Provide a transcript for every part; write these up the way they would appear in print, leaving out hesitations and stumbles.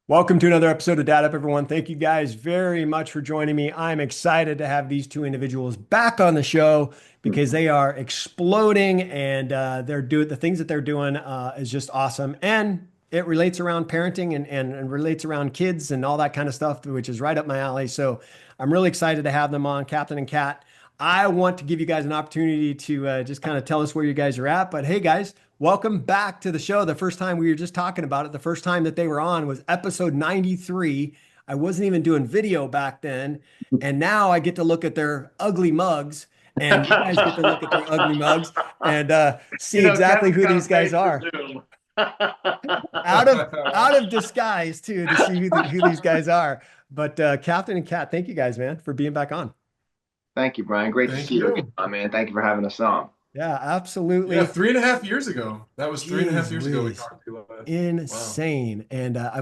Welcome to another episode of Dad Up, everyone. Thank you guys very much for joining me. I'm excited to have these two individuals back on the show because they are exploding and they're doing the things that they're doing is just awesome. And it relates around parenting and relates around kids and all that kind of stuff, which is right up my alley. So I'm really excited to have them on, Captain and Kat. I want to give you guys an opportunity to just kind of tell us where you guys are at. But hey, guys, welcome back to the show. The first time we were just talking about it, the first time that they were on was episode 93. I wasn't even doing video back then. And now I get to look at their ugly mugs, and you guys get to look at their ugly mugs and see exactly Kevin's who got these a guys face for are. Zoom. Out of disguise too, to see who these guys are. But Captain and Kat, thank you guys, man, for being back on. Thank you, Brian. Great to Thank see you again, you. my man. Thank you for having us on. Yeah, Yeah, absolutely. 3.5 years ago. That was three and a half Jeez years ago we Louise. talked to you last. Wow. Insane. And I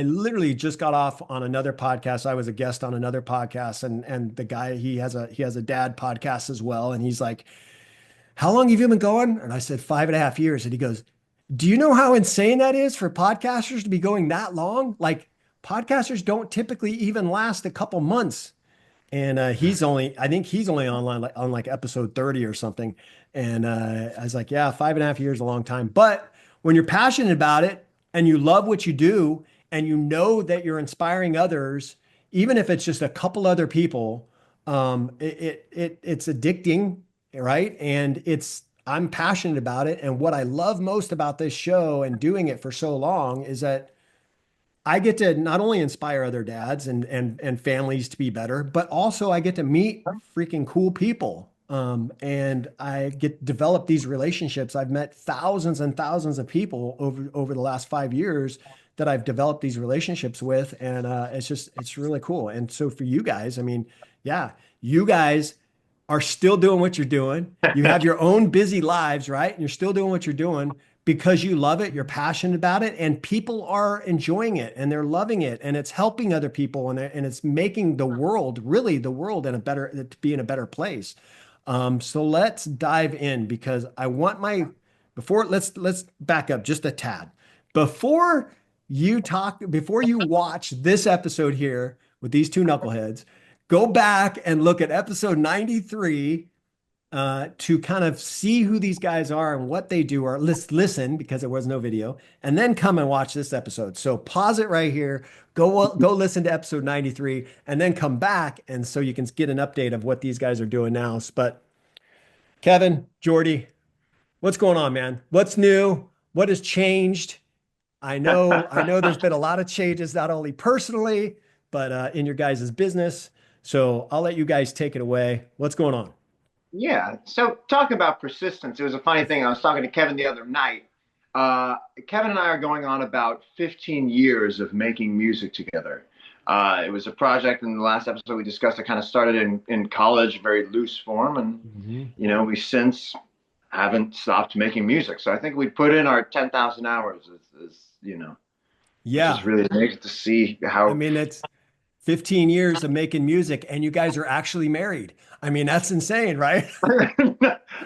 literally just got off on another podcast. I was a guest on another podcast, and the guy, he has a dad podcast as well. And he's like, "How long have you been going?" And I said, 5.5 years. And he goes, "Do you know how insane that is for podcasters to be going that long? Like podcasters don't typically even last a couple months." And I think he's only online like on like episode 30 or something. And I was like, yeah, 5.5 years is a long time. But when you're passionate about it and you love what you do and you know that you're inspiring others, even if it's just a couple other people, it's addicting, right? And I'm passionate about it. And what I love most about this show and doing it for so long is that I get to not only inspire other dads and families to be better, but also I get to meet freaking cool people. And I get to develop these relationships. I've met thousands and thousands of people over the last 5 years that I've developed these relationships with, and it's really cool. And so for you guys, I mean, yeah, you guys are still doing what you're doing. You have your own busy lives, right? And you're still doing what you're doing because you love it, you're passionate about it, and people are enjoying it and they're loving it, and it's helping other people, and it's making the world, really the world, to be in a better place. So let's dive in because I want my before let's back up just a tad. Before before you watch this episode here with these two knuckleheads, go back and look at episode 93 to kind of see who these guys are and what they do, or listen because there was no video, and then come and watch this episode. So pause it right here, go listen to episode 93, and then come back, and so you can get an update of what these guys are doing now. But Kevin, Jordie, what's going on, man? What's new? What has changed? I know there's been a lot of changes, not only personally, but in your guys' business. So I'll let you guys take it away. What's going on? Yeah. So talking about persistence, it was a funny thing. I was talking to Kevin the other night. Kevin and I are going on about 15 years of making music together. It was a project in the last episode we discussed that kind of started in college, very loose form. And, Mhm. we since haven't stopped making music. So I think we put in our 10,000 hours, which is Yeah. really nice to see I how. mean, it's 15 years of making music and you guys are actually married. I mean, that's insane, right?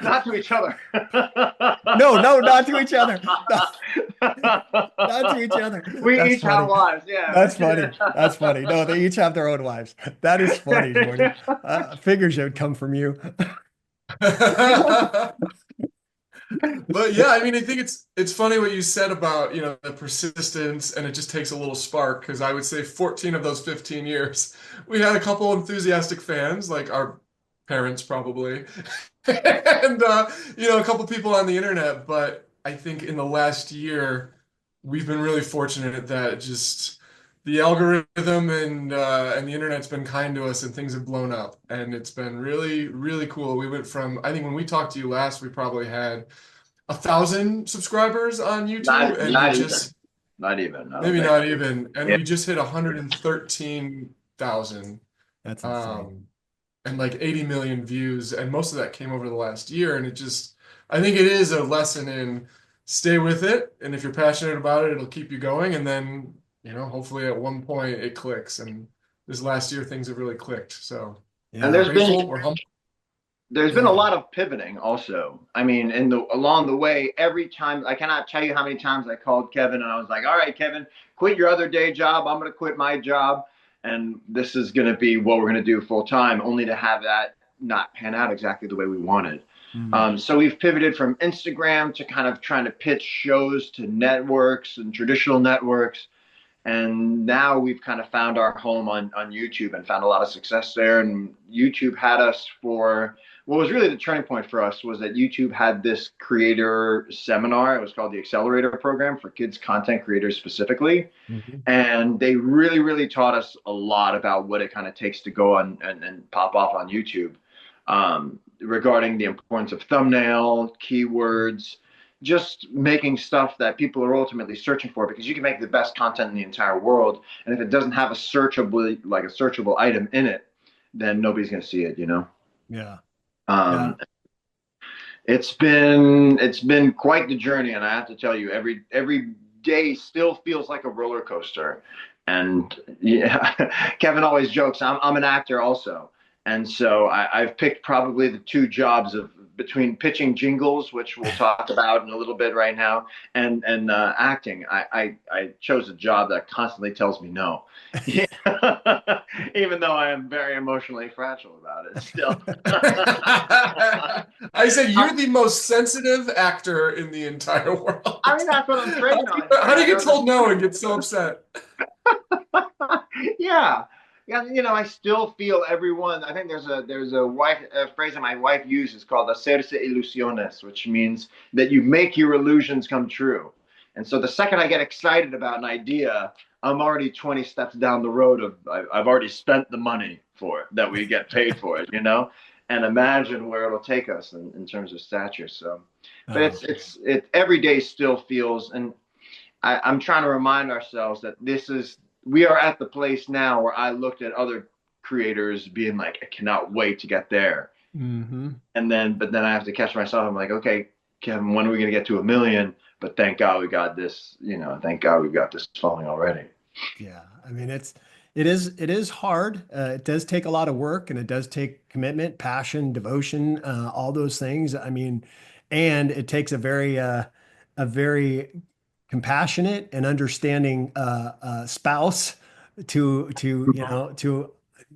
Not to each other. No, no, not to each other. Not to each other. We That's each have funny. wives. Yeah. That's funny. That's funny. No, they each have their own wives. That is funny, Jordy. Figures it would come from you. But yeah, I mean, I think it's funny what you said about, the persistence, and it just takes a little spark, because I would say 14 of those 15 years, we had a couple enthusiastic fans, like our parents probably, and a couple people on the internet. But I think in the last year, we've been really fortunate that just the algorithm and the internet's been kind to us, and things have blown up, and it's been really, really cool. We went from, I think when we talked to you last, we probably had 1,000 subscribers on YouTube, Not and we not even. just Not even. I don't maybe think. not even, and Yeah. we just hit 113,000, That's insane. um, and like 80 million views, and most of that came over the last year. And I think it is a lesson in stay with it, and if you're passionate about it, it'll keep you going, and then hopefully at one point it clicks. And this last year things have really clicked. So And Yeah. there's been grateful, we're humble. there's been a Yeah. lot of pivoting also. I mean, in the along the way, every time I cannot tell you how many times I called Kevin and I was like, "All right, Kevin, quit your other day job. I'm going to quit my job, and this is going to be what we're going to do full time." Only to have that not pan out exactly the way we wanted. Mm. So we've pivoted from Instagram to kind of trying to pitch shows to networks and traditional networks, and now we've kind of found our home on YouTube and found a lot of success there. And YouTube had us for what was really the turning point for us was that YouTube had this creator seminar. It was called the Accelerator Program for kids content creators specifically. Mhm. And they really, really taught us a lot about what it kind of takes to go on and pop off on YouTube, regarding the importance of thumbnail, keywords, just making stuff that people are ultimately searching for, because you can make the best content in the entire world, and if it doesn't have a searchable item in it, then nobody's going to see it, you know. Yeah. Yeah. um, it's been quite the journey, and I have to tell you, every day still feels like a roller coaster. And yeah, Kevin always jokes, I'm an actor also, and so I've picked probably the two jobs of between pitching jingles, which we'll talk about in a little bit right now, and acting. I chose a job that constantly tells me no, even though I am very emotionally fragile about it still. I said you're the most sensitive actor in the entire I world. mean, that's what I'm How trained do you, on. how And do I you get know this. told no and get so upset? Yeah. Yeah, I still feel everyone. I think there's a phrase that my wife uses called hacerse ilusiones, which means that you make your illusions come true. And so the second I get excited about an idea, I'm already 20 steps down the road of I've already spent the money for it that we get paid for it, you know? And imagine where it'll take us in terms of stature. So, but Uh, it every day still feels, and I'm trying to remind ourselves that we are at the place now where I looked at other creators being like, I cannot wait to get there. mhm. But then I have to catch myself. I'm like, okay, Kevin, when are we going to get to 1 million? But thank God we got this, thank God we've got this falling already. Yeah. I mean, it is hard. It does take a lot of work and it does take commitment, passion, devotion, all those things. I mean, and it takes a very compassionate and understanding spouse to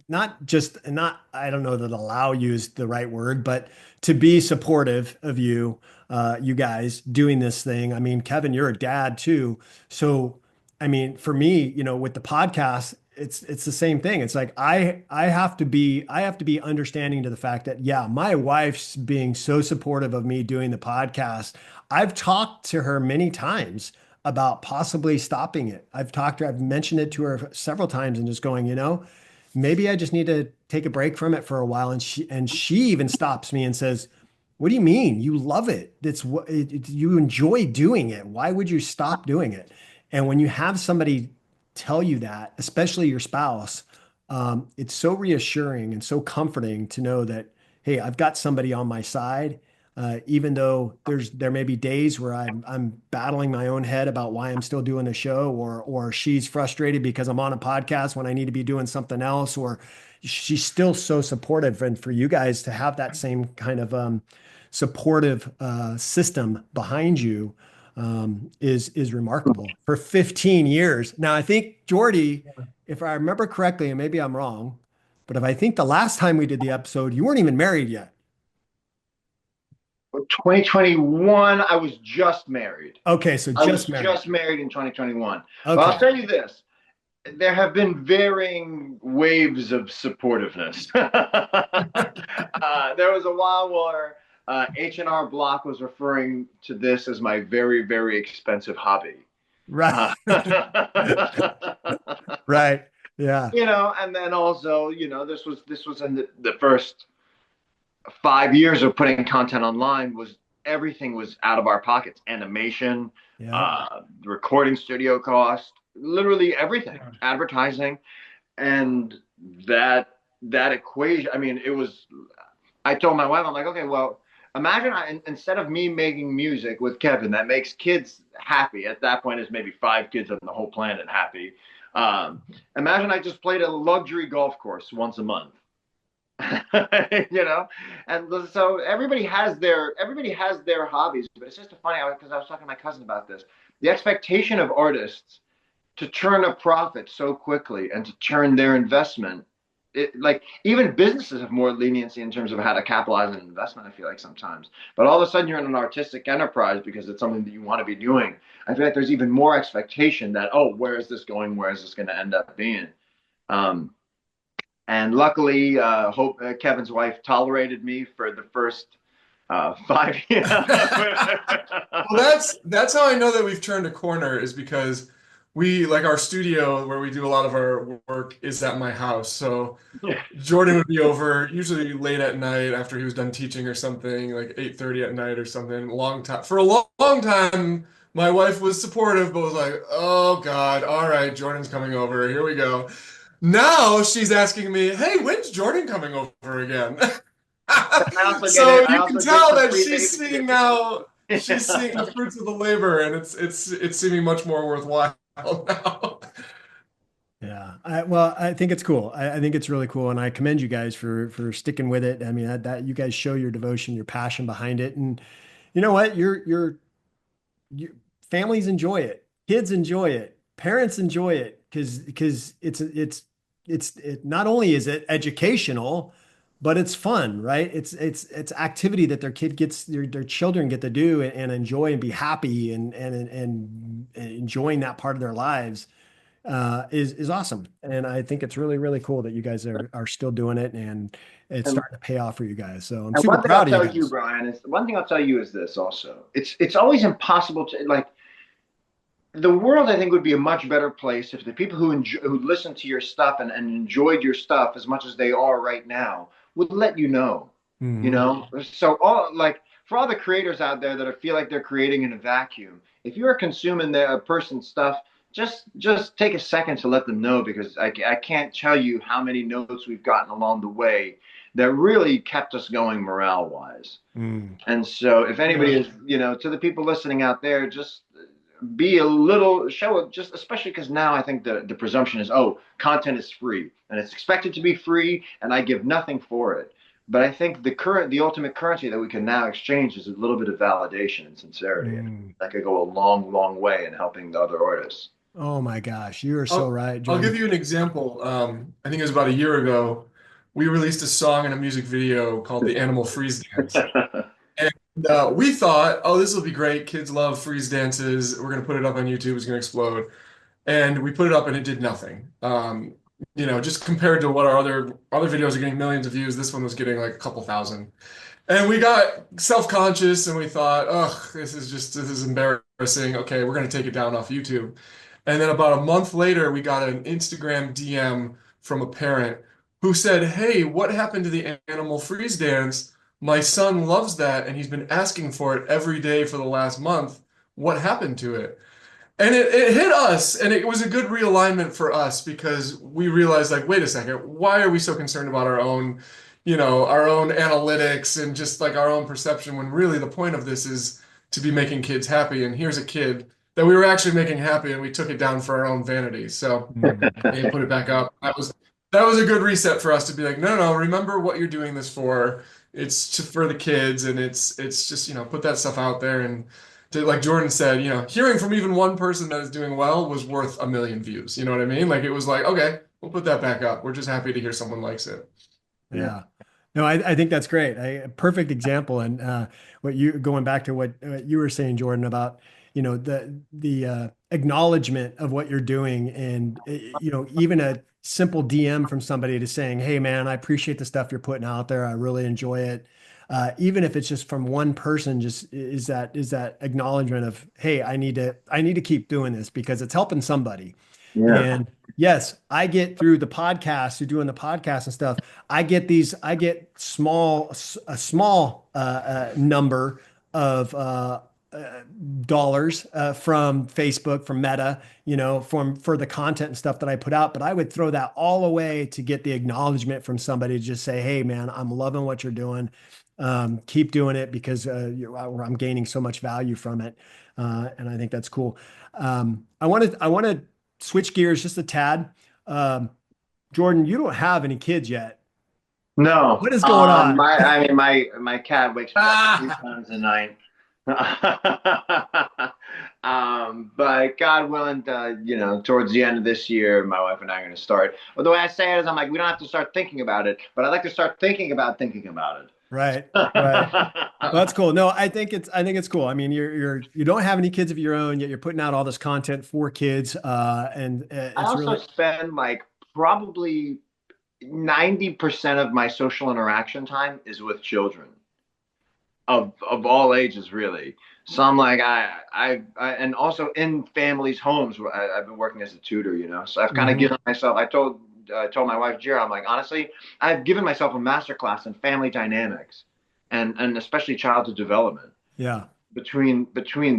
not just not I don't know that allow you is the right word, but to be supportive of you guys doing this thing. I mean, Kevin, you're a dad too, so I mean, for me, with the podcast, it's the same thing. It's like I have to be understanding to the fact that yeah, my wife's being so supportive of me doing the podcast. I've talked to her many times about possibly stopping it. I've mentioned it to her several times and just going, maybe I just need to take a break from it for a while. And she even stops me and says, "What do you mean? You love it. You enjoy doing it. Why would you stop doing it?" And when you have somebody tell you that, especially your spouse, it's so reassuring and so comforting to know that, hey, I've got somebody on my side. Even though there may be days where I'm battling my own head about why I'm still doing the show, or she's frustrated because I'm on a podcast when I need to be doing something else, or she's still so supportive. And for you guys to have that same kind of supportive system behind you is remarkable for 15 years. Now, I think Jordie, if I remember correctly, and maybe I'm wrong, but if I think the last time we did the episode, you weren't even married yet. 2021, I was just married. Okay, so I was just married. just married in 2021. But I'll Okay. tell you this, there have been varying waves of supportiveness. There was a while where H&R Block was referring to this as my very, very expensive hobby. Right. Uh, Right. Yeah. and then also, this was in the first 5 years of putting content online. Everything was out of our pockets: animation, Yeah. recording studio cost, literally everything, advertising, and that equation. I mean, it was. I told my wife, I'm like, okay, well, imagine instead of me making music with Kevin that makes kids happy. At that point, is maybe 5 kids on the whole planet happy. Imagine I just played a luxury golf course once a month. you know. And so everybody has their hobbies, but it's just a funny because I was talking to my cousin about this. The expectation of artists to turn a profit so quickly and to turn their investment, like even businesses have more leniency in terms of how to capitalize an investment, I feel like sometimes. But all of a sudden you're in an artistic enterprise because it's something that you want to be doing. I feel like there's even more expectation that, oh, where is this going? Where is this going to end up being? Um, and luckily, Hope, Kevin's wife, tolerated me for the first 5 years. Well, that's how I know that we've turned a corner is because we like our studio where we do a lot of our work is at my house. So Yeah. Jordan would be over usually late at night after he was done teaching or something, like 8:30 at night or something. Long time for a long time, my wife was supportive, but was like, "Oh God, all right, Jordan's coming over. Here we go." Now she's asking me, "Hey, when's Jordan coming over again?" So I you can also get tell some that free she's seeing babysitting. now, she's seeing the fruits of the labor, and it's seeming much more worthwhile now. Yeah. Well, I think it's cool. I think it's really cool, and I commend you guys for sticking with it. I mean, that you guys show your devotion, your passion behind it, and you know what? You families enjoy it, kids enjoy it, parents enjoy it because it not only is it educational, but it's fun, right? It's activity that their kid gets their children get to do and enjoy and be happy and enjoying that part of their lives is awesome. And I think it's really cool that you guys are still doing it and it's And, starting to pay off for you guys. So I'm and super one thing I'll proud of you tell you, guys. Brian, is one thing I'll tell you is this also. It's always impossible to like the world. I think would be a much better place if the people who listen to your stuff and enjoyed your stuff as much as they are right now would let you know. You Mhm. know, so all like for all the creators out there that are, feel like they're creating in a vacuum, if you're consuming the person's stuff, just take a second to let them know because I can't tell you how many notes we've gotten along the way that really kept us going morale wise. Mm. And so if anybody Yeah. is, to the people listening out there, just be a little show it just especially because now I think the presumption is, oh, content is free and it's expected to be free and I give nothing for it. But I think the ultimate currency that we can now exchange is a little bit of validation and sincerity, and Mm. that could go a long way in helping the other artists. Oh my gosh, you are so I'll right, I'll give Jordan. you an example. I think it was about a year ago. We released a song and a music video called "The Animal Freeze Dance," and we thought, "Oh, this will be great. Kids love freeze dances. We're gonna put it up on YouTube. It's gonna explode." And we put it up, and it did nothing. Just compared to what our other videos are getting millions of views, this one was getting like a couple thousand. And we got self-conscious and we thought, oh, this is embarrassing. Okay, we're gonna take it down off YouTube. And then about a month later, we got an Instagram DM from a parent who said, "Hey, what happened to the animal freeze dance? My son loves that and he's been asking for it every day for the last month. What happened to it?" And it hit us, and it was a good realignment for us because we realized, like, wait a second, why are we so concerned about our own analytics and just like our own perception when really the point of this is to be making kids happy. And here's a kid that we were actually making happy, and we took it down for our own vanity. So Mm. and put it back up. That was a good reset for us to be like, no, remember what you're doing this for. For the kids, and it's just put that stuff out there and like Jordan said, hearing from even one person that is doing well was worth a million views. You know what I mean? Like it was like, okay, we'll put that back up. We're just happy to hear someone likes it. Yeah. Yeah. No, I think that's great. A perfect example. And what you going back to what you were saying, Jordan, about the acknowledgement of what you're doing, and even a simple DM from somebody to saying, "Hey, man, I appreciate the stuff you're putting out there. I really enjoy it." Even if it's just from one person, just is that acknowledgement of, "Hey, I need to keep doing this because it's helping somebody." Yeah. And yes, I get through the podcast, you're doing the podcast and stuff. I get a small number of dollars from Facebook, from Meta, for the content and stuff that I put out. But I would throw that all away to get the acknowledgement from somebody to just say, "Hey, man, I'm loving what you're doing. Keep doing it because I'm gaining so much value from it." And I think that's cool. I want to switch gears just a tad. Um, Jordan, you don't have any kids yet. No. What is going on? My cat wakes me up three Ah, times a night. But God willing, towards the end of this year, my wife and I are going to start. But the way I say it is, I'm like, we don't have to start thinking about it, but I like to start thinking about thinking about Right, right. it. Well, that's cool. No, I think it's cool. I mean, you don't have any kids of your own, yet you're putting out all this content for kids, and I it's also really spend like probably 90% of my social interaction time is with children of all ages, really. So I'm like, and also in families' homes. I've been working as a tutor, so I've kind of Mhm. given myself. I told my wife, Jira, I'm like, honestly, I've given myself a master class in family dynamics, and especially childhood development. Yeah. Between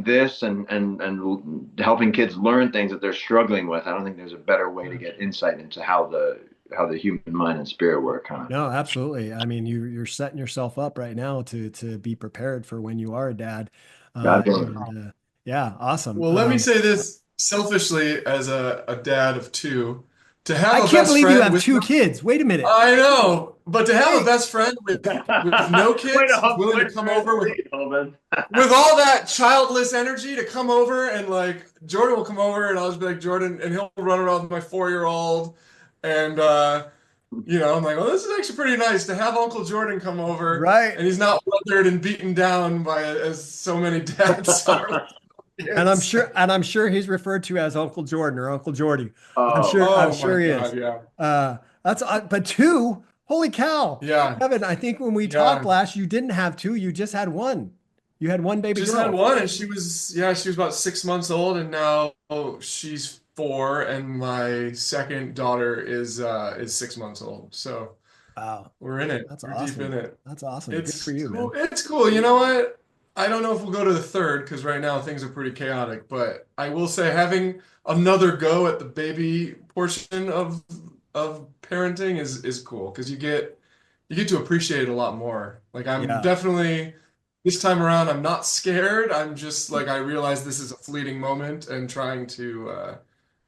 this and helping kids learn things that they're struggling with, I don't think there's a better way to get insight into how the human mind and spirit work, kind of. No, absolutely. I mean, you're setting yourself up right now to be prepared for when you are a dad. God willing. And yeah, awesome. well, let me say this selfishly as a dad of two, to I have a can't best believe you friend have with, two kids. Wait a minute. I know, but to have a Wait. best friend with no kids who's willing Way to to come plant the over seed, Hoban. with all that childless energy to come over, and like Jordan will come over and I'll just be like Jordan, and he'll run around with my 4-year-old, and I'm like, well, this is actually pretty nice to have Uncle Jordan come over, Right. and he's not weathered and beaten down by as so many dads are with kids. And I'm sure he's referred to as Uncle Jordan or Uncle Jordie. Oh, I'm Oh my sure he is. God, yeah, But two, holy cow. yeah, Kevin, I think when we talked yeah. last, you didn't have two, you just had one. You had one baby Just had girl. one, and she was about 6 months old, and now she's 4, and my second daughter is 6 months old. So Wow. we're in it. That's We're deep in awesome. it. That's awesome. Good for It's you, cool. man. It's cool. You know what? I don't know if we'll go to the third because right now things are pretty chaotic, but I will say having another go at the baby portion of parenting is cool because you get to appreciate it a lot more. Like I'm Yeah. definitely this time around I'm not scared. I'm just like I realize this is a fleeting moment and trying to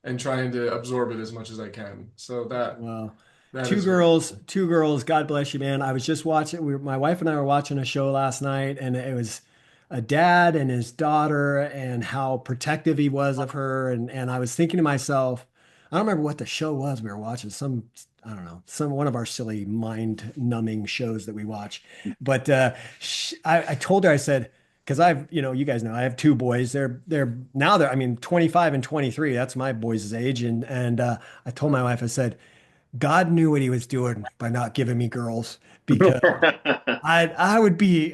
absorb it as much as I can. So Well, that is very cool. two girls. God bless you, man. I was just watching. My wife and I were watching a show last night, and it was a dad and his daughter, and how protective he was of her. And I was thinking to myself, I don't remember what the show was we were watching. I don't know, some one of our silly mind-numbing shows that we watch. But I told her, I said, because you guys know, I have two boys. I mean, 25 and 23. That's my boys' age, and I told my wife, I said, God knew what he was doing by not giving me girls because I would be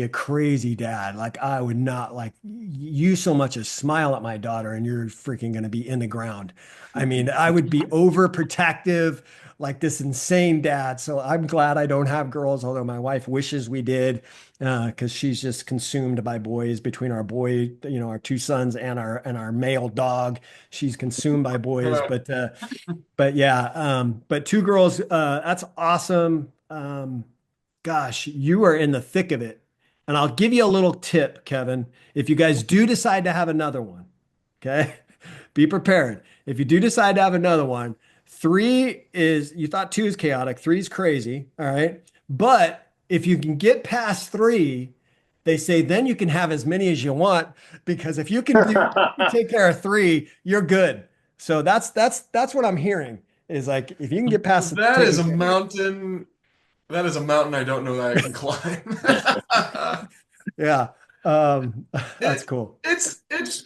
a crazy dad. Like I would not like you so much as smile at my daughter and you're freaking going to be in the ground. I mean, I would be overprotective, like this insane dad. So I'm glad I don't have girls, although my wife wishes we did, because she's just consumed by boys between our two sons and our male dog. She's consumed by boys, but yeah, but two girls, that's awesome. Gosh, you are in the thick of it. And I'll give you a little tip, Kevin. If you guys do decide to have another one, okay, be prepared. If you do decide to have another one, you thought two is chaotic, three is crazy. All right. But if you can get past three, they say then you can have as many as you want because if you take care of three, you're good. So that's what I'm hearing is like if you can get past That is taking a care. mountain. That is a mountain I don't know that I can climb. Yeah. That's It, cool.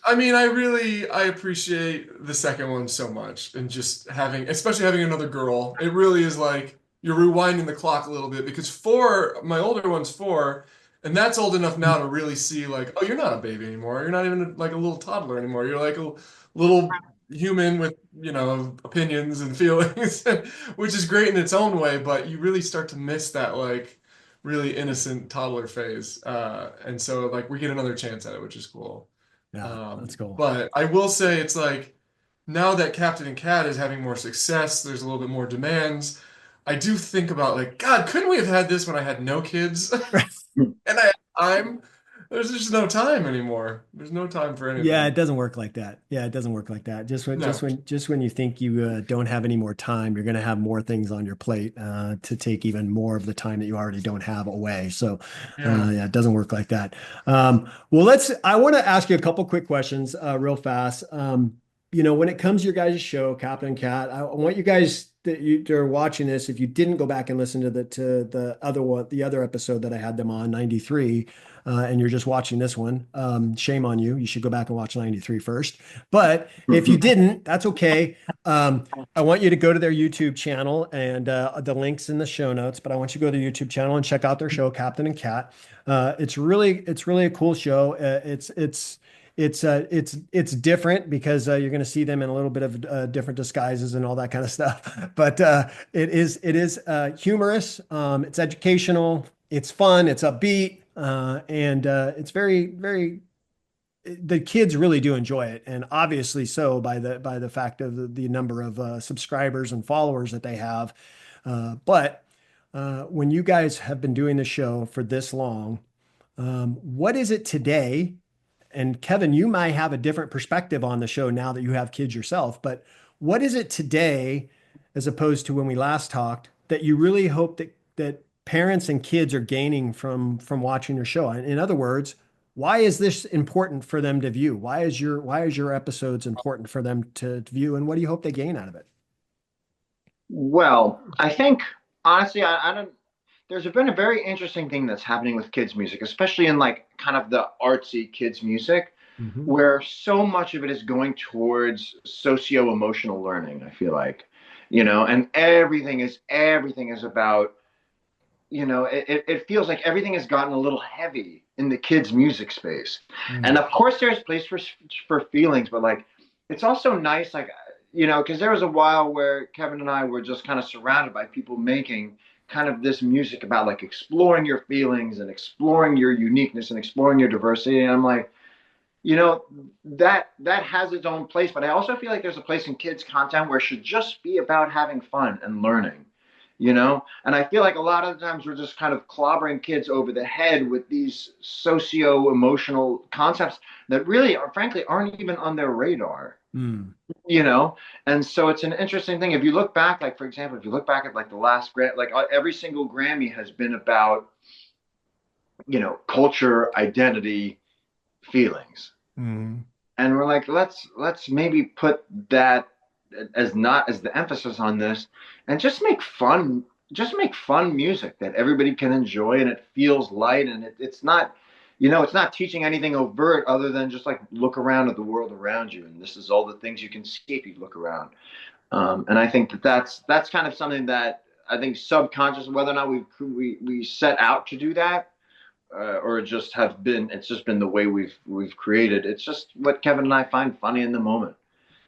I mean, I appreciate the second one so much and just especially having another girl, it really is like you're rewinding the clock a little bit because my older one's 4, and that's old enough now to really see like, oh, you're not a baby anymore. You're not even like a little toddler anymore. You're like a little human with, opinions and feelings, which is great in its own way, but you really start to miss that like really innocent toddler phase. And so like we get another chance at it, which is cool. Yeah, that's cool. But I will say it's like now that Captain and Cat is having more success, there's a little bit more demands. I do think about like, God, couldn't we have had this when I had no kids and I had time? There's just no time anymore. There's no time for Yeah, anything. it doesn't work like that. Yeah, it doesn't work like that. No. Just when you think you don't have any more time, you're going to have more things on your plate to take even more of the time that you already don't have away. So, Yeah. yeah, it doesn't work like that. Well, I want to ask you a couple quick questions real fast. When it comes to your guys' show, Captain and Cat, I want you guys that are watching this, if you didn't go back and listen to the other one, the other episode that I had them on, 93, and you're just watching this one, shame on you. You should go back and watch 93 first. But if you didn't, that's okay. I want you to go to their YouTube channel and the links in the show notes. But I want you to go to the YouTube channel and check out their show, Captain and Cat. It's really a cool show. It's different because you're going to see them in a little bit of different disguises and all that kind of stuff. But it is humorous. It's educational. It's fun. It's upbeat, and it's very. The kids really do enjoy it, and obviously so by the fact of the number of subscribers and followers that they have. But when you guys have been doing the show for this long, what is it today? And Kevin, you might have a different perspective on the show now that you have kids yourself, but what is it today, as opposed to when we last talked, that you really hope that parents and kids are gaining from watching your show? In other words, why is this important for them to view? Why is your episodes important for them to view, and what do you hope they gain out of it? Well, I think honestly, I don't. There's been a very interesting thing that's happening with kids' music, especially in like kind of the artsy kids' music, Hmm. where so much of it is going towards socio-emotional learning. I feel like, and everything is about, it feels like everything has gotten a little heavy in the kids' music space, and Mm. of course there's place for feelings, but like it's also nice, like because there was a while where Kevin and I were just kind of surrounded by people making kind of this music about like exploring your feelings and exploring your uniqueness and exploring your diversity, and I'm like, you know that has its own place, but I also feel like there's a place in kids content where it should just be about having fun and learning, and I feel like a lot of the times we're just kind of clobbering kids over the head with these socio-emotional concepts that really are frankly aren't even on their radar, Mm. you know and so it's an interesting thing. If you look back, like for example, if you look back at like the last like every single Grammy has been about culture, identity, feelings, Mm. and we're like, let's maybe put that as not as the emphasis on this, and just make fun music that everybody can enjoy, and it feels light, and it's not teaching anything overt other than just like look around at the world around you, and this is all the things you can see if you look around. And I think that's kind of something that I think subconscious, whether or not we set out to do that, or it's just been the way we've created. It's just what Kevin and I find funny in the moment.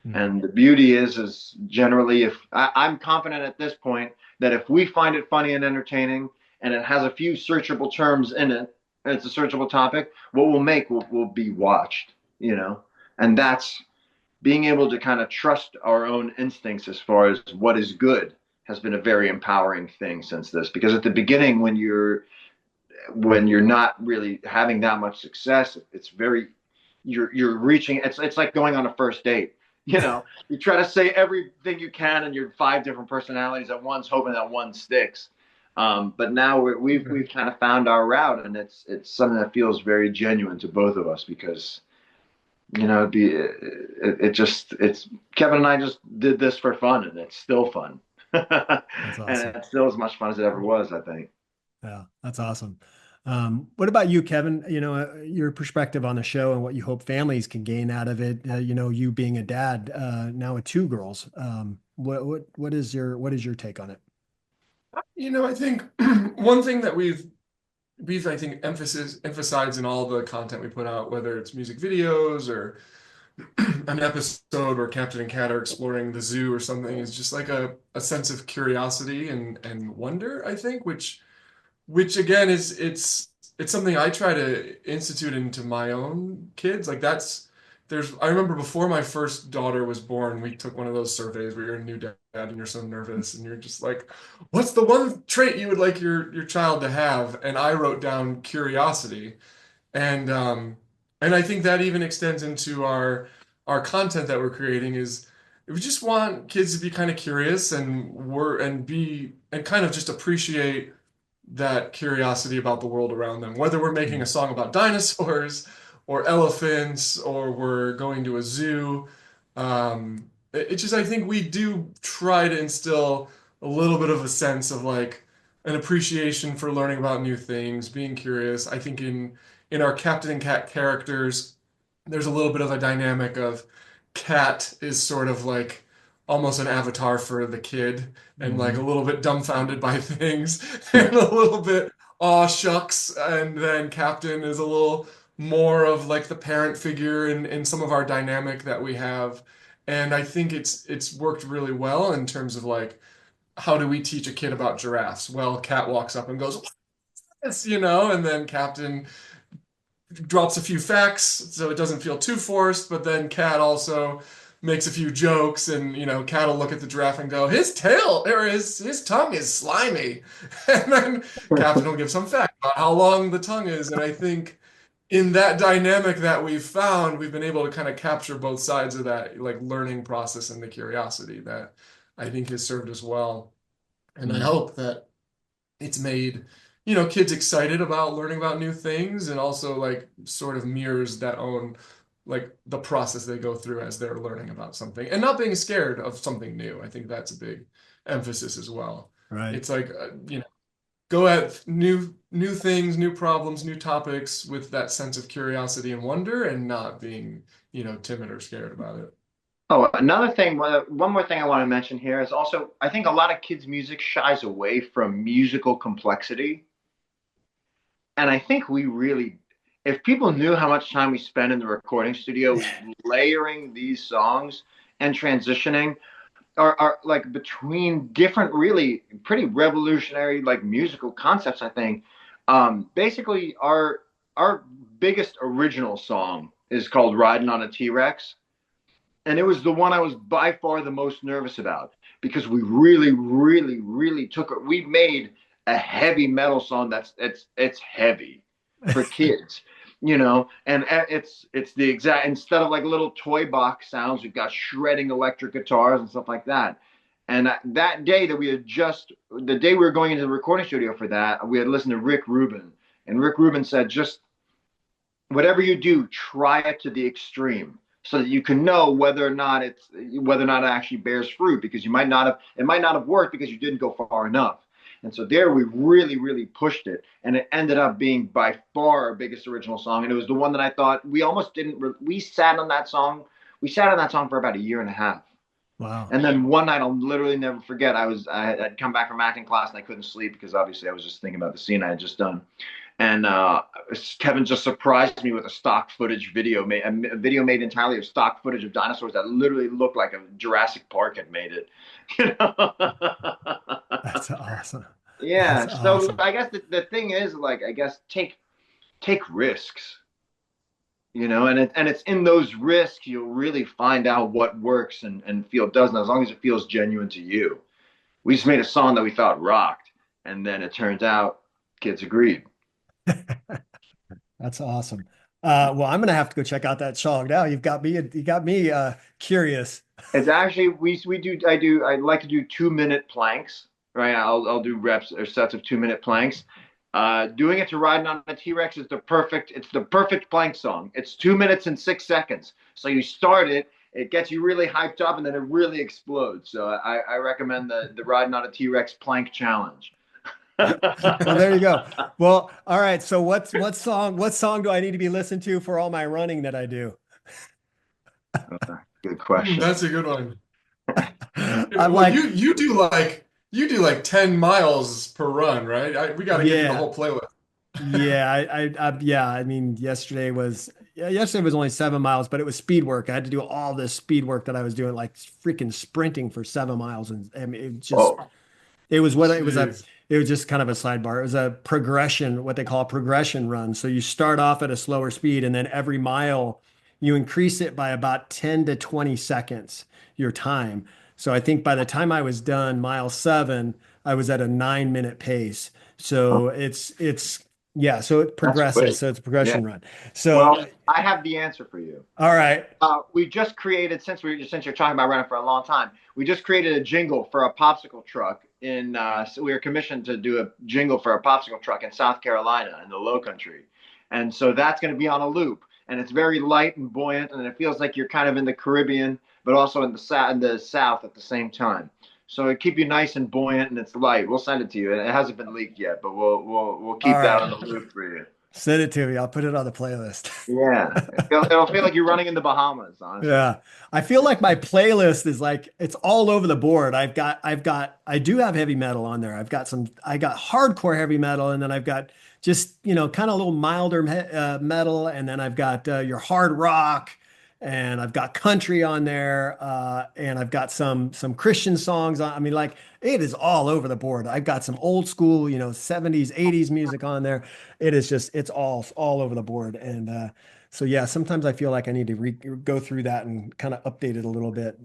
Mm. And the beauty is generally, if I'm confident at this point that if we find it funny and entertaining, and it has a few searchable terms in it, and it's a searchable topic, what we'll make will be watched, and that's being able to kind of trust our own instincts as far as what is good has been a very empowering thing since this. Because at the beginning, when you're not really having that much success, it's very you're reaching. It's like going on a first date. You try to say everything you can in your five different personalities at once, hoping that one sticks. But now we've kind of found our route, and it's something that feels very genuine to both of us, because it's Kevin and I just did this for fun, and it's still fun, and That's awesome. it's still as much fun as it ever was, I think. Yeah, that's awesome. What about you, Kevin? Your perspective on the show and what you hope families can gain out of it. You being a dad now with two girls. What is your take on it? I think one thing that we've I think emphasized in all the content we put out, whether it's music videos or an episode where Captain and Cat are exploring the zoo or something, is just like a sense of curiosity and wonder, I think, which again is it's something I try to institute into my own kids. Like I remember before my first daughter was born, we took one of those surveys where you're a new dad and you're so nervous and you're just like, what's the one trait you would like your child to have? And I wrote down curiosity. And I think that even extends into our content that we're creating is we just want kids to be kind of curious and kind of just appreciate that curiosity about the world around them. Whether we're making a song about dinosaurs or elephants or we're going to a zoo, it just I think we do try to instill a little bit of a sense of like an appreciation for learning about new things, being curious. I think in our Captain and Cat characters, there's a little bit of a dynamic of Cat is sort of like almost an avatar for the kid and like a Mhm. little bit dumbfounded by things and a little bit aw shucks. And then Captain is a little more of like the parent figure in some of our dynamic that we have. And I think it's worked really well in terms of like how do we teach a kid about giraffes? Well, Cat walks up and goes, "Yes," and then Captain drops a few facts so it doesn't feel too forced, but then Cat also makes a few jokes and Cat will look at the giraffe and go, his tail or his tongue is slimy. And then Captain will give some fact about how long the tongue is. And I think in that dynamic that we've found, we've been able to kind of capture both sides of that like learning process and the curiosity that I think has served us well. And I Mhm. hope that it's made kids excited about learning about new things and also like sort of mirrors that own like the process they go through as they're learning about something and not being scared of something new. I think that's a big emphasis as well. Right. It's like go at new things, new problems, new topics with that sense of curiosity and wonder and not being timid or scared about it. Oh, another thing, one more thing I want to mention here is also I think a lot of kids' music shies away from musical complexity. And I think we really, if people knew how much time we spend in the recording studio layering these songs and transitioning, are like between different, really pretty revolutionary like musical concepts, I think. Basically, our biggest original song is called "Riding on a T-Rex," and it was the one I was by far the most nervous about because we really, really, really took it. We made a heavy metal song it's heavy for kids, and it's the exact instead of like little toy box sounds, we've got shredding electric guitars and stuff like that. And that day that the day we were going into the recording studio for that, we had listened to Rick Rubin, and Rick Rubin said, just whatever you do, try it to the extreme so that you can know whether or not it actually bears fruit because it might not have worked because you didn't go far enough. And so there we really, really pushed it. And it ended up being by far our biggest original song. And it was the one that I thought we almost didn't, we sat on that song. We sat on that song for about a year and a half. Wow. And then one night I'll literally never forget. I'd come back from acting class and I couldn't sleep because obviously I was just thinking about the scene I had just done. And Kevin just surprised me with a stock footage video, a video made entirely of stock footage of dinosaurs that literally looked like a Jurassic Park had made it. You know? That's awesome. That's Yeah. So awesome. I guess the thing is, like, I guess take risks, and it's in those risks you'll really find out what works and feel doesn't, as long as it feels genuine to you. We just made a song that we thought rocked, and then it turns out kids agreed. That's awesome. Well, I'm gonna have to go check out that song now. You got me curious. It's actually I like to do 2 minute planks, right? I'll do reps or sets of 2 minute planks. Doing it to Riding on a T-Rex is it's the perfect plank song. It's 2 minutes and 6 seconds. So you start it, it gets you really hyped up, and then it really explodes. So I recommend the Riding on a T-Rex plank challenge. Well, there you go. Well, all right. So what song do I need to be listening to for all my running that I do? Good question. That's a good one. I'm Well, like, you do like 10 miles per run, right? We got to give you the yeah, whole playlist. yeah, yeah. I mean, yesterday was only 7 miles, but it was speed work. I had to do all this speed work that I was doing, like freaking sprinting for 7 miles, and I mean, Oh, it was what Jeez. it was just kind of a sidebar. It was a progression, what they call a progression run. So you start off at a slower speed, and then every mile you increase it by about 10 to 20 seconds, your time. So I think by the time I was done mile 7, I was at a 9 minute pace. So it's Yeah, so it That's progresses. great. So it's a Yeah. progression run. So, Well, I have the answer for you. all right. We just created, since you're talking about running for a long time, we just created a jingle for a popsicle truck in. So we were commissioned to do a jingle for a popsicle truck in South Carolina in the Low Country, and so that's going to be on a loop, and it's very light and buoyant, and it feels like you're kind of in the Caribbean, but also in the South at the same time. So it keep you nice and buoyant, and it's light. We'll send it to you. It hasn't been leaked yet, but we'll All keep that right. on the loop for you. Send it to me. I'll put it on the playlist. Yeah, it'll feel like you're running in the Bahamas, honestly. Yeah. I feel like my playlist is like it's all over the board. I do have heavy metal on there. I got hardcore heavy metal, and then I've got just, kind of a little milder metal, and then I've got your hard rock, and I've got country on there, and I've got some Christian songs on. I mean, like it is all over the board. I've got some old school, 70s, 80s music on there. It's all over the board. And so yeah, sometimes I feel like I need to go through that and kind of update it a little bit.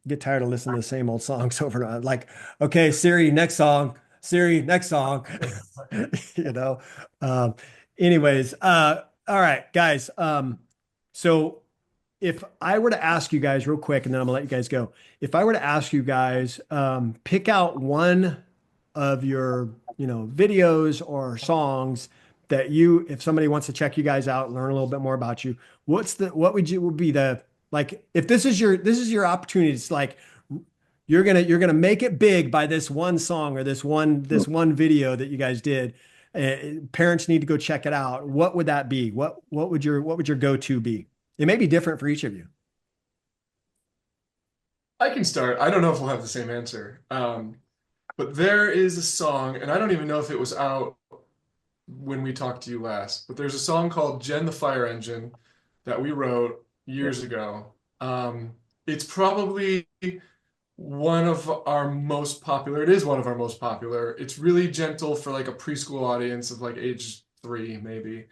Get tired of listening to the same old songs over and over. Like, okay, Siri, next song. Siri, next song. You know. Um, anyways, all right, guys. So if I were to ask you guys real quick, and then I'm gonna let you guys go. If I were to ask you guys, pick out one of your, videos or songs that if somebody wants to check you guys out, learn a little bit more about you, would be the, like, if this is your opportunity, it's like you're gonna make it big by this one song or this one video that you guys did. Parents need to go check it out. What would that be? What would your go-to be? It may be different for each of you. I can start. I don't know if we'll have the same answer. But there is a song, and I don't even know if it was out when we talked to you last, but there's a song called Jen the Fire Engine that we wrote Yeah. years ago. It's probably one of our most popular. It is one of our most popular. It's really gentle for like a preschool audience of like age 3, maybe.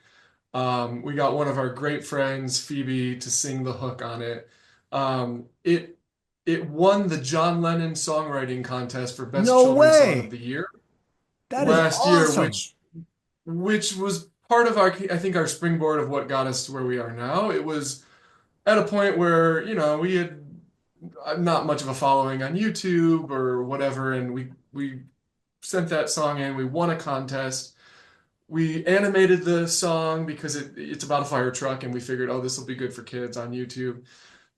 We got one of our great friends, Phoebe, to sing the hook on it. It won the John Lennon Songwriting Contest for Best No Children's Song of way. the Year That is last year, awesome. which was part of I think our springboard of what got us to where we are now. It was at a point where, we had not much of a following on YouTube or whatever, and we sent that song in. We won a contest. We animated the song because it's about a fire truck, and we figured, oh, this will be good for kids on YouTube.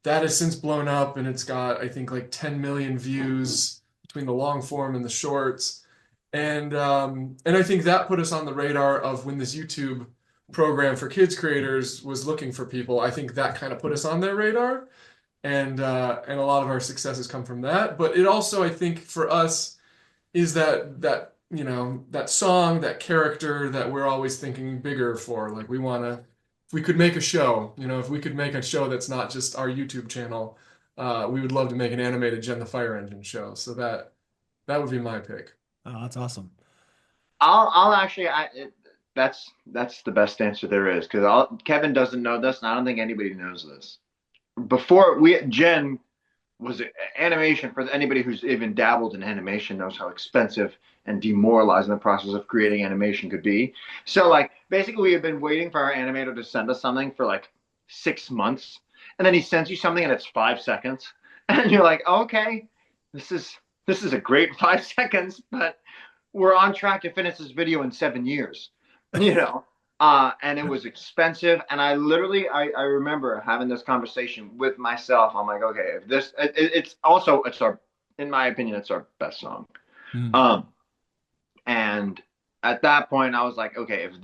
That has since blown up, and it's got, I think, like 10 million views between the long form and the shorts. And I think that put us on the radar of when this YouTube program for kids creators was looking for people. I think that kind of put us on their radar, and a lot of our successes come from that. But it also, I think, for us, is that song, that character that we're always thinking bigger for. Like if we could make a show, if we could make a show that's not just our YouTube channel, we would love to make an animated Jen the Fire Engine show. So that would be my pick. Oh, that's awesome. I'll actually, that's the best answer there is because Kevin doesn't know this, and I don't think anybody knows this. Jen was animation for anybody who's even dabbled in animation knows how expensive and demoralizing the process of creating animation could be. So like basically we have been waiting for our animator to send us something for like 6 months, and then he sends you something and it's 5 seconds, and you're like, okay, this is a great 5 seconds, but we're on track to finish this video in 7 years, you know. And it was expensive, and I remember having this conversation with myself. I'm like, okay, if it's our, in my opinion, it's our best song. Mm. Um, and at that point, I was like, okay, if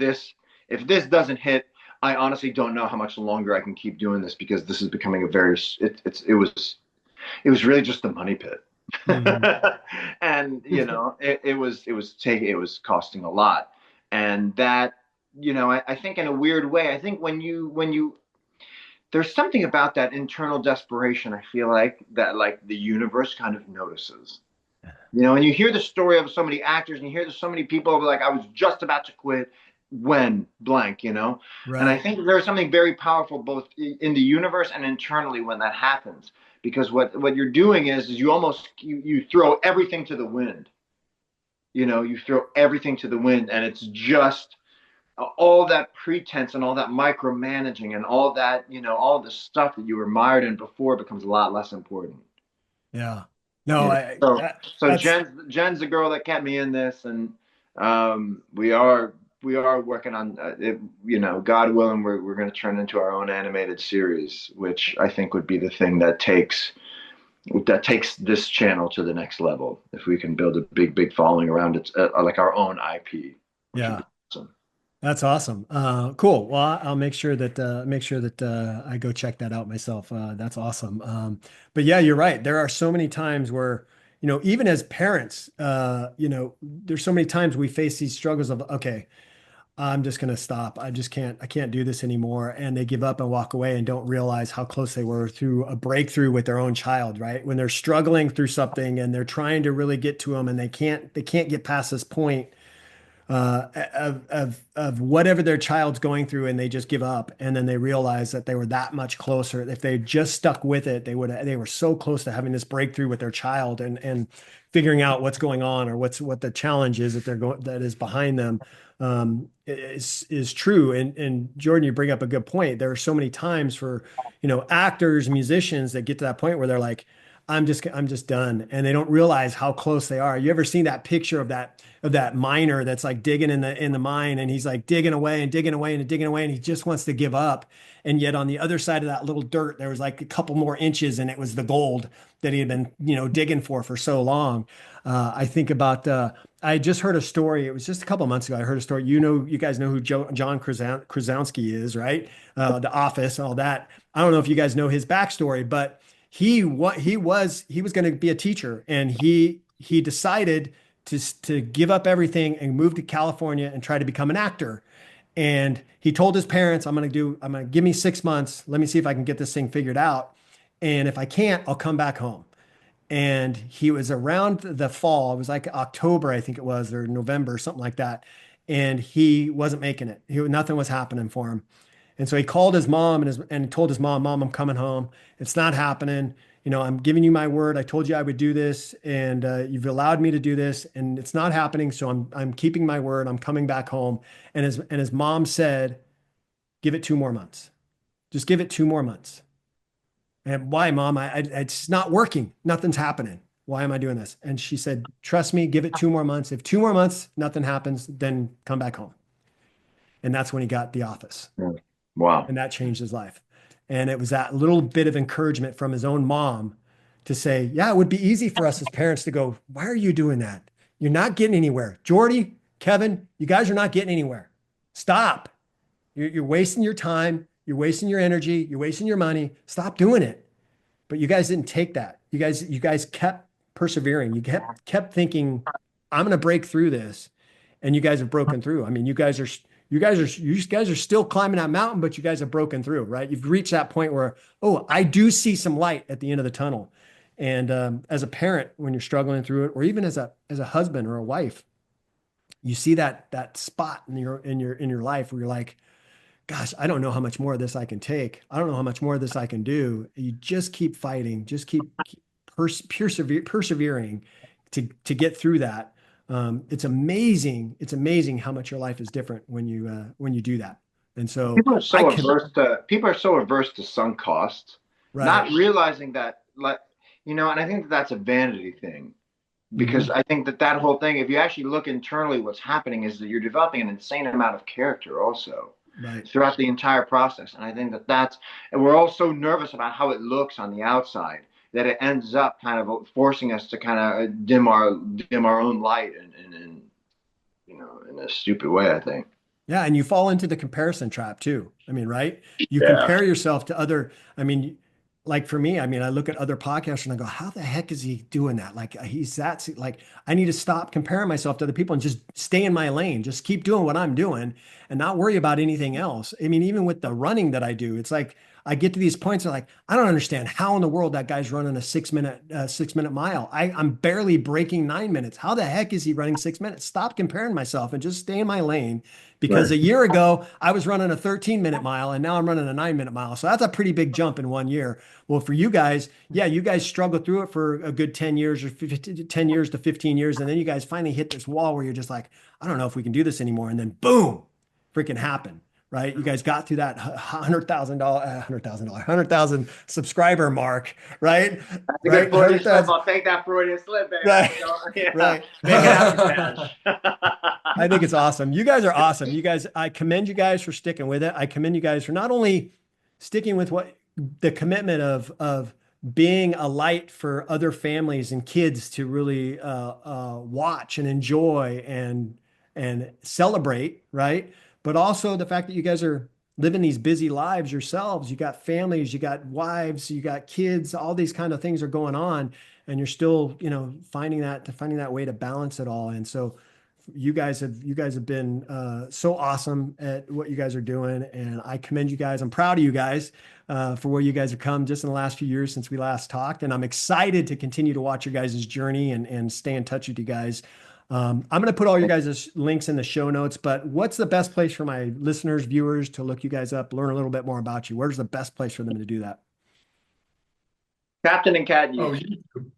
this doesn't hit, I honestly don't know how much longer I can keep doing this because this is becoming it was really just the money pit. Mhm. And it was costing a lot, and that, I think in a weird way, I think when you there's something about that internal desperation, I feel like that, like, the universe kind of notices, and you hear the story of so many actors, and you hear so many people like, I was just about to quit when blank, and I Right. think there's something very powerful both in the universe and internally when that happens, because what you're doing is you almost you throw everything to the wind. You throw everything to the wind, and it's just all that pretense and all that micromanaging and all that, all the stuff that you were mired in before becomes a lot less important. Yeah. No, You know, I so that so that's Jen's the girl that kept me in this, and we are working on it. God willing, we're going to turn into our own animated series, which I think would be the thing that takes this channel to the next level. If we can build a big following around it, like our own IP, which would yeah. be awesome. That's awesome. Cool. Well, I'll make sure that I go check that out myself. That's awesome. But yeah, you're right. There are so many times where, even as parents, there's so many times we face these struggles of, okay, I'm just gonna stop. I can't do this anymore. And they give up and walk away and don't realize how close they were through a breakthrough with their own child, right? When they're struggling through something and they're trying to really get to them and they can't get past this point of whatever their child's going through, and they just give up, and then they realize that they were that much closer. If they just stuck with it, they were so close to having this breakthrough with their child and figuring out what's going on, or what the challenge is that is behind them. Is true. And Jordan, you bring up a good point. There are so many times for actors, musicians that get to that point where they're like, I'm just done. And they don't realize how close they are. You ever seen that picture of that miner that's like digging in the mine, and he's like digging away and digging away and digging away, and he just wants to give up. And yet on the other side of that little dirt, there was like a couple more inches, and it was the gold that he had been, digging for so long. I think about I just heard a story. It was just a couple months ago. I heard a story. You guys know who John Krasinski is, right? The Office, all that. I don't know if you guys know his backstory, but he was going to be a teacher, and he decided to give up everything and move to California and try to become an actor. And he told his parents, I'm gonna give me 6 months. Let me see if I can get this thing figured out. And if I can't, I'll come back home. And he was around the fall. It was like October, I think it was, or November, something like that. And he wasn't making it. Nothing was happening for him. And so he called his mom and told his mom, "Mom, I'm coming home. It's not happening. I'm giving you my word. I told you I would do this, and you've allowed me to do this, and it's not happening. So I'm keeping my word. I'm coming back home." And his mom said, "Give it 2 more months. Just give it 2 more months." And why, Mom? It's not working. Nothing's happening. Why am I doing this? And she said, "Trust me. Give it 2 more months. If 2 more months nothing happens, then come back home." And that's when he got The Office. Yeah. Wow. And that changed his life. And it was that little bit of encouragement from his own mom to say, yeah, it would be easy for us as parents to go, why are you doing that? You're not getting anywhere. Jordie, Kevin, you guys are not getting anywhere. Stop. You're wasting your time. You're wasting your energy. You're wasting your money. Stop doing it. But you guys didn't take that. You guys kept persevering. You kept thinking, I'm going to break through this. And you guys have broken through. I mean, you guys are still climbing that mountain, but you guys have broken through, right? You've reached that point where, oh, I do see some light at the end of the tunnel. And as a parent, when you're struggling through it, or even as a husband or a wife, you see that spot in your life where you're like, gosh, I don't know how much more of this I can take. I don't know how much more of this I can do. You just keep fighting, just keep persevering to get through that. It's amazing. It's amazing how much your life is different when you do that. And so People are I so can, averse to people are so averse to sunk costs, right. not realizing that, like, and I think that that's a vanity thing, because Mhm. I think that whole thing, if you actually look internally, what's happening is that you're developing an insane amount of character also Right. throughout the entire process. And I think and we're all so nervous about how it looks on the outside that it ends up kind of forcing us to kind of dim our own light in a stupid way, I think. Yeah, and you fall into the comparison trap too. I mean, right? You Yeah. compare yourself to other, I mean, like for me, I mean, I look at other podcasts and I go, how the heck is he doing that? Like like I need to stop comparing myself to other people and just stay in my lane, just keep doing what I'm doing and not worry about anything else. I mean, even with the running that I do, it's like I get to these points where like, I don't understand how in the world that guy's running a 6 minute mile. I'm barely breaking 9 minutes. How the heck is he running 6 minutes? Stop comparing myself and just stay in my lane, because Right. a year ago I was running a 13-minute mile and now I'm running a 9-minute mile. So that's a pretty big jump in one year. Well, for you guys, yeah, you guys struggled through it for a good 10 years or 15, 10 years to 15 years. And then you guys finally hit this wall where you're just like, I don't know if we can do this anymore. And then boom, freaking happen, right? You guys got through that $100,000 subscriber mark, right? That's a good Right? Freudian slip. I'll take that Freudian slip, baby. Right. Yeah. Right. Make it happen, man. I think it's awesome. You guys are awesome. You guys, I commend you guys for sticking with it. I commend you guys for not only sticking with what the commitment of being a light for other families and kids to really watch and enjoy and celebrate, right? But also the fact that you guys are living these busy lives yourselves. You got families, you got wives, you got kids, all these kind of things are going on, and you're still, finding that way to balance it all. And so you guys have been so awesome at what you guys are doing, and I commend you guys. I'm proud of you guys for where you guys have come just in the last few years since we last talked, and I'm excited to continue to watch your guys' journey and stay in touch with you guys. I'm going to put all your guys' links in the show notes, but what's the best place for my listeners, viewers to look you guys up, learn a little bit more about you? Where's the best place for them to do that? Captain and Cat Oh, YouTube. YouTube.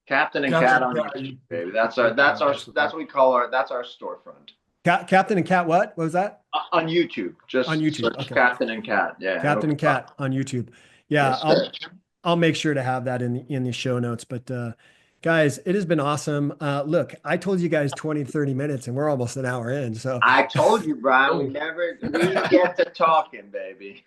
Captain and Captain Cat and on Cat YouTube, YouTube. baby. That's what we call that's our storefront. Captain and Cat, what was that? On YouTube. Just on YouTube. search Okay. Captain and Cat. Yeah. Captain and Cat on YouTube. Yeah, Yes, I'll make sure to have that in the show notes. But guys, it has been awesome. Look, I told you guys 20, 30 minutes and we're almost an hour in. So I told you, Bryan, we get to talking, baby.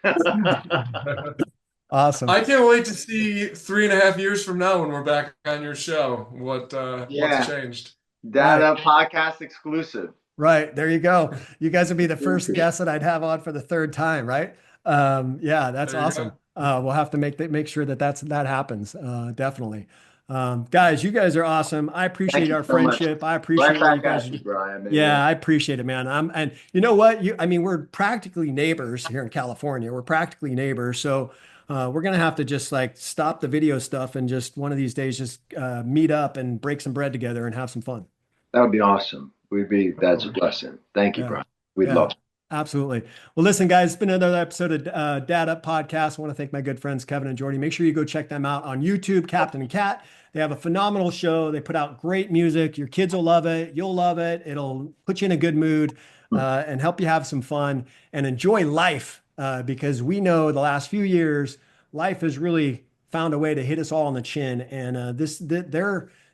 awesome. I can't wait to see 3.5 years from now when we're back on your show. What's changed? Data podcast exclusive. Right. There you go. You guys will be the first guest that I'd have on for the third time, right? Yeah, that's awesome. We'll have to make sure that happens. Definitely. Guys, you guys are awesome. I appreciate our friendship. I appreciate what you guys do. Bryan, yeah, I appreciate it, man. And you know what? We're practically neighbors here in California. We're practically neighbors. So we're gonna have to just like stop the video stuff and just one of these days just meet up and break some bread together and have some fun. That would be awesome. That's a blessing. Thank you, Bryan. We'd love it. Absolutely. Well, listen, guys, it's been another episode of Dad Up Podcast. I want to thank my good friends, Kevin and Jordie. Make sure you go check them out on YouTube, Captain and Cat. They have a phenomenal show. They put out great music. Your kids will love it. You'll love it. It'll put you in a good mood and help you have some fun and enjoy life because we know the last few years, life has really found a way to hit us all on the chin. And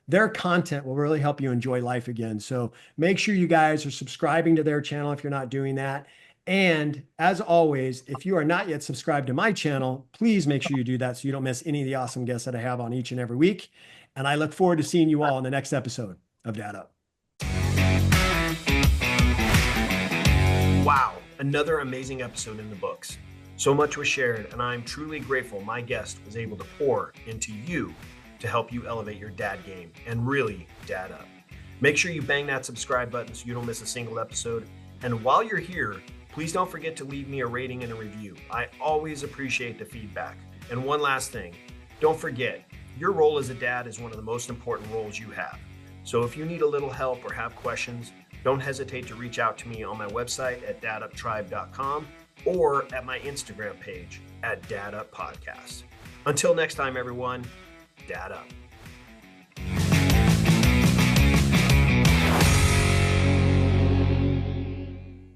their content will really help you enjoy life again. So make sure you guys are subscribing to their channel if you're not doing that. And as always, if you are not yet subscribed to my channel, please make sure you do that so you don't miss any of the awesome guests that I have on each and every week. And I look forward to seeing you all in the next episode of Dad Up. Wow, another amazing episode in the books. So much was shared, and I'm truly grateful my guest was able to pour into you to help you elevate your dad game and really dad up. Make sure you bang that subscribe button so you don't miss a single episode. And while you're here, please don't forget to leave me a rating and a review. I always appreciate the feedback. And one last thing, don't forget, your role as a dad is one of the most important roles you have. So if you need a little help or have questions, don't hesitate to reach out to me on my website at daduptribe.com or at my Instagram page at Dad Up Podcast. Until next time, everyone, Dad up.